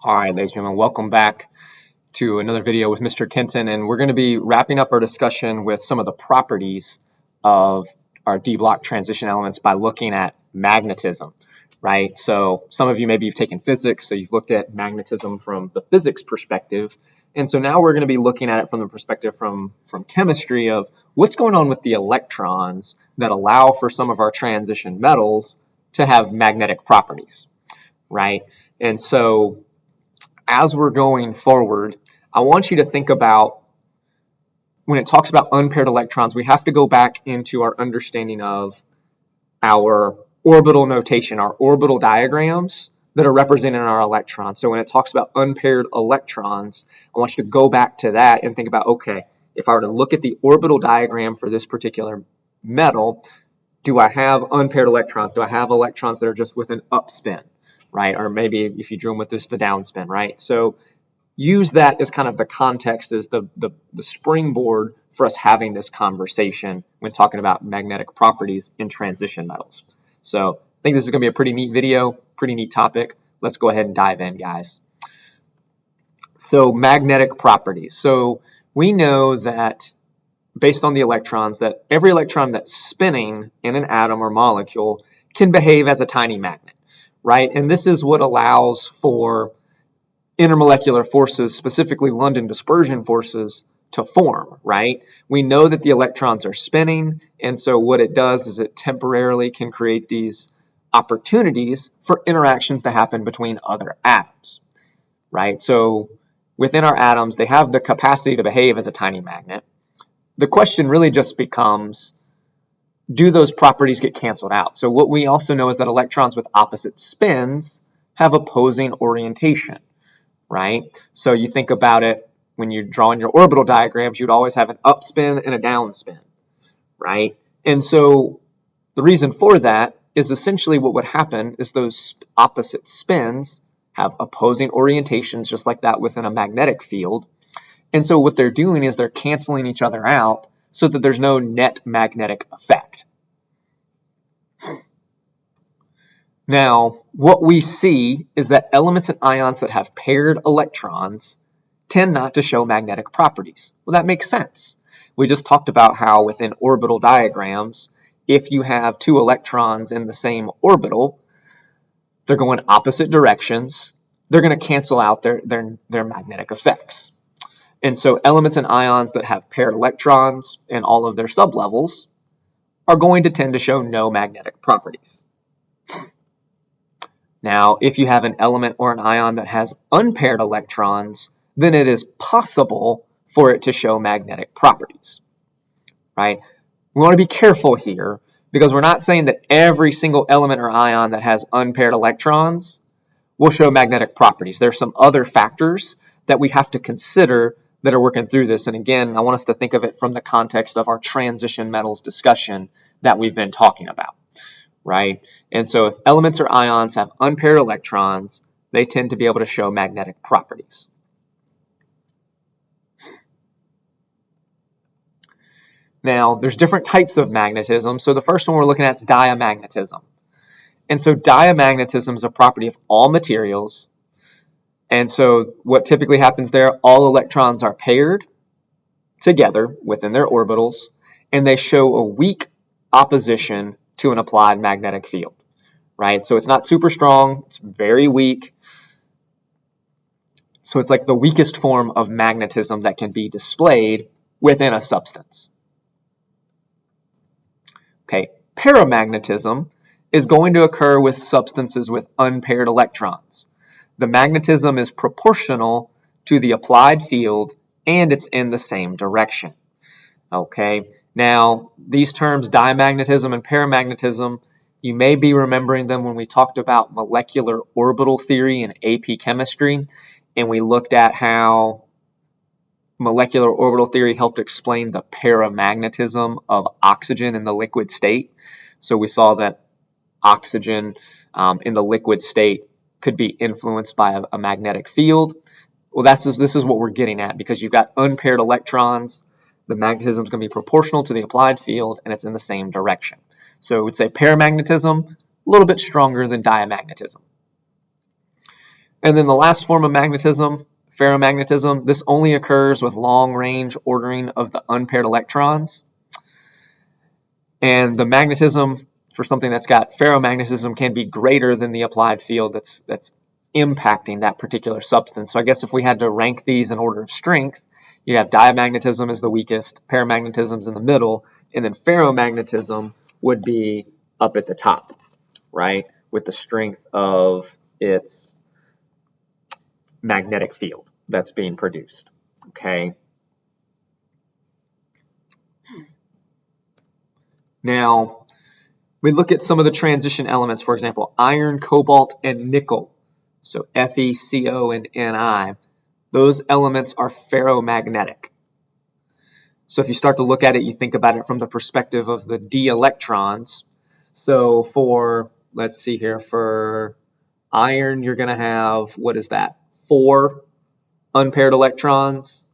All right, ladies and gentlemen, welcome back to another video with Mr. Kenton, and we're going to be wrapping up our discussion with some of the properties of our D-block transition elements by looking at magnetism, right? So some of you maybe you've taken physics, so you've looked at magnetism from the physics perspective, and so now we're going to be looking at it from the perspective from chemistry of what's going on with the electrons that allow for some of our transition metals to have magnetic properties, right? And so as we're going forward, I want you to think about when it talks about unpaired electrons, we have to go back into our understanding of our orbital notation, our orbital diagrams that are representing our electrons. So when it talks about unpaired electrons, I want you to go back to that and think about, okay, if I were to look at the orbital diagram for this particular metal, do I have unpaired electrons? Do I have electrons that are just with an upspin? Right? Or maybe if you drew them with this, the downspin, right? So use that as kind of the context, as the springboard for us having this conversation when talking about magnetic properties in transition metals. So I think this is going to be a pretty neat video, pretty neat topic. Let's go ahead and dive in, guys. So magnetic properties. So we know that based on the electrons, that every electron that's spinning in an atom or molecule can behave as a tiny magnet. Right? And this is what allows for intermolecular forces, specifically London dispersion forces, to form, right? We know that the electrons are spinning, and so what it does is it temporarily can create these opportunities for interactions to happen between other atoms, right? So within our atoms, they have the capacity to behave as a tiny magnet. The question really just becomes, do those properties get canceled out? So what we also know is that electrons with opposite spins have opposing orientation, right? So you think about it when you're drawing your orbital diagrams, you'd always have an upspin and a downspin, right? And so the reason for that is essentially what would happen is those opposite spins have opposing orientations just like that within a magnetic field. And so what they're doing is they're canceling each other out so that there's no net magnetic effect. Now, what we see is that elements and ions that have paired electrons tend not to show magnetic properties. Well, that makes sense. We just talked about how within orbital diagrams, if you have two electrons in the same orbital, they're going opposite directions, they're going to cancel out their magnetic effects. And so elements and ions that have paired electrons in all of their sublevels are going to tend to show no magnetic properties. Now, if you have an element or an ion that has unpaired electrons, then it is possible for it to show magnetic properties, right? We want to be careful here because we're not saying that every single element or ion that has unpaired electrons will show magnetic properties. There's some other factors that we have to consider that are working through this. And again, I want us to think of it from the context of our transition metals discussion that we've been talking about, right? And so if elements or ions have unpaired electrons, they tend to be able to show magnetic properties. Now, there's different types of magnetism. So the first one we're looking at is diamagnetism. And so diamagnetism is a property of all materials. And so what typically happens there, all electrons are paired together within their orbitals, and they show a weak opposition to an applied magnetic field, right? So it's not super strong, it's very weak. So it's like the weakest form of magnetism that can be displayed within a substance. Okay, paramagnetism is going to occur with substances with unpaired electrons. The magnetism is proportional to the applied field and it's in the same direction. Okay, now these terms diamagnetism and paramagnetism, you may be remembering them when we talked about molecular orbital theory in AP chemistry, and we looked at how molecular orbital theory helped explain the paramagnetism of oxygen in the liquid state. So we saw that oxygen in the liquid state could be influenced by a magnetic field. Well, this is what we're getting at, because you've got unpaired electrons, the magnetism is going to be proportional to the applied field, and it's in the same direction. So we would say paramagnetism, a little bit stronger than diamagnetism. And then the last form of magnetism, ferromagnetism, this only occurs with long-range ordering of the unpaired electrons. And the magnetism for something that's got ferromagnetism can be greater than the applied field that's impacting that particular substance. So I guess if we had to rank these in order of strength, you'd have diamagnetism as the weakest, paramagnetism's in the middle, and then ferromagnetism would be up at the top, right, with the strength of its magnetic field that's being produced. Okay. Now, we look at some of the transition elements, for example, iron, cobalt, and nickel. So Fe, Co, and Ni. Those elements are ferromagnetic. So if you start to look at it, you think about it from the perspective of the d electrons. So for, let's see here, for iron, you're going to have, what is that, 4 unpaired electrons.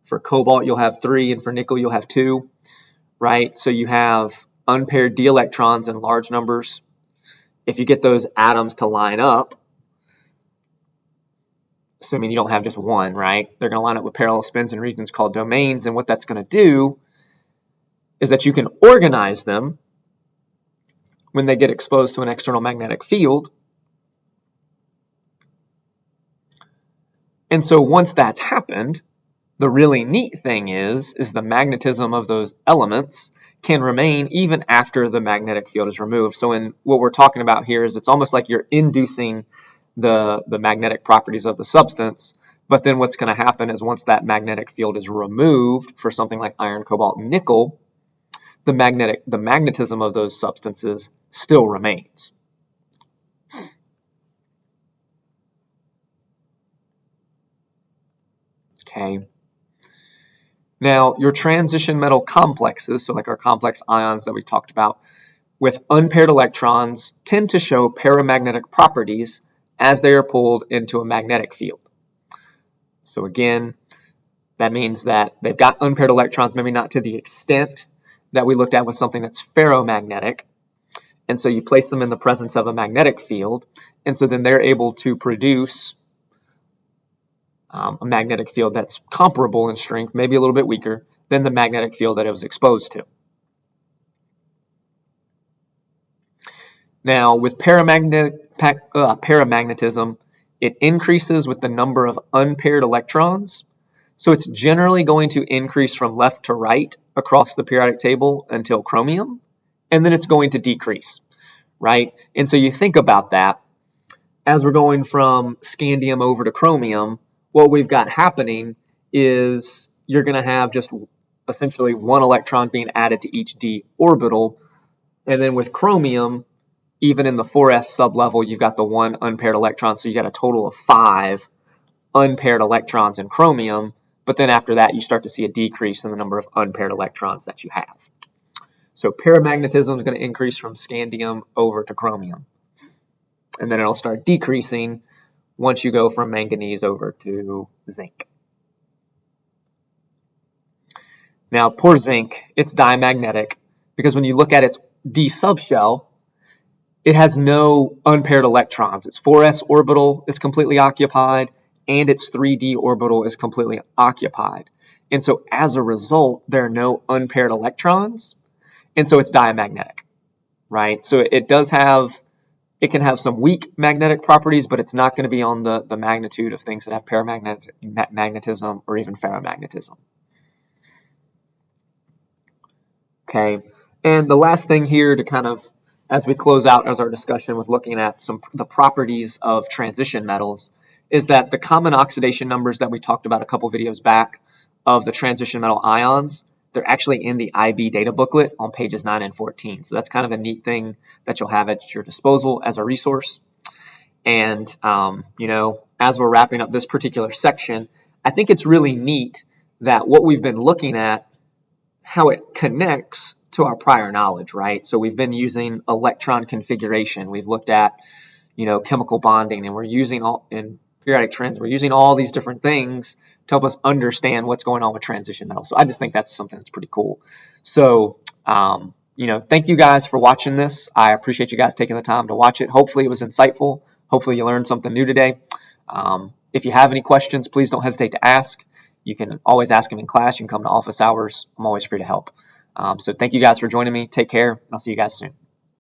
For cobalt, you'll have 3, and for nickel, you'll have 2, right? So you have unpaired d electrons in large numbers. If you get those atoms to line up, assuming you don't have just one, right? They're going to line up with parallel spins in regions called domains, and what that's going to do is that you can organize them when they get exposed to an external magnetic field. And so once that's happened, the really neat thing is the magnetism of those elements can remain even after the magnetic field is removed. So in what we're talking about here is it's almost like you're inducing the magnetic properties of the substance, but then what's going to happen is once that magnetic field is removed for something like iron, cobalt, and nickel, the magnetism of those substances still remains. Okay. Now, your transition metal complexes, so like our complex ions that we talked about, with unpaired electrons tend to show paramagnetic properties as they are pulled into a magnetic field. So again, that means that they've got unpaired electrons, maybe not to the extent that we looked at with something that's ferromagnetic. And so you place them in the presence of a magnetic field, and so then they're able to produce a magnetic field that's comparable in strength, maybe a little bit weaker, than the magnetic field that it was exposed to. Now, with paramagnetism, it increases with the number of unpaired electrons. So it's generally going to increase from left to right across the periodic table until chromium, and then it's going to decrease, right? And so you think about that. As we're going from scandium over to chromium, what we've got happening is you're going to have just essentially 1 electron being added to each d orbital, and then with chromium, even in the 4s sublevel, you've got the 1 unpaired electron, so you got a total of 5 unpaired electrons in chromium, but then after that, you start to see a decrease in the number of unpaired electrons that you have. So paramagnetism is going to increase from scandium over to chromium, and then it'll start decreasing once you go from manganese over to zinc. Now, poor zinc, it's diamagnetic, because when you look at its d subshell, it has no unpaired electrons. Its 4s orbital is completely occupied, and its 3d orbital is completely occupied. And so as a result, there are no unpaired electrons, and so it's diamagnetic, right? So it can have some weak magnetic properties, but it's not going to be on the magnitude of things that have paramagnetism or even ferromagnetism. Okay, and the last thing here to kind of, as we close out as our discussion with looking at the properties of transition metals, is that the common oxidation numbers that we talked about a couple videos back of the transition metal ions, they're actually in the IB data booklet on pages 9 and 14. So that's kind of a neat thing that you'll have at your disposal as a resource. And, as we're wrapping up this particular section, I think it's really neat that what we've been looking at, how it connects to our prior knowledge, right? So we've been using electron configuration. We've looked at, chemical bonding, and we're using in periodic trends, we're using all these different things to help us understand what's going on with transition metals. So I just think that's something that's pretty cool. So, thank you guys for watching this. I appreciate you guys taking the time to watch it. Hopefully it was insightful. Hopefully you learned something new today. If you have any questions, please don't hesitate to ask. You can always ask them in class. You can come to office hours. I'm always free to help. So thank you guys for joining me. Take care. I'll see you guys soon.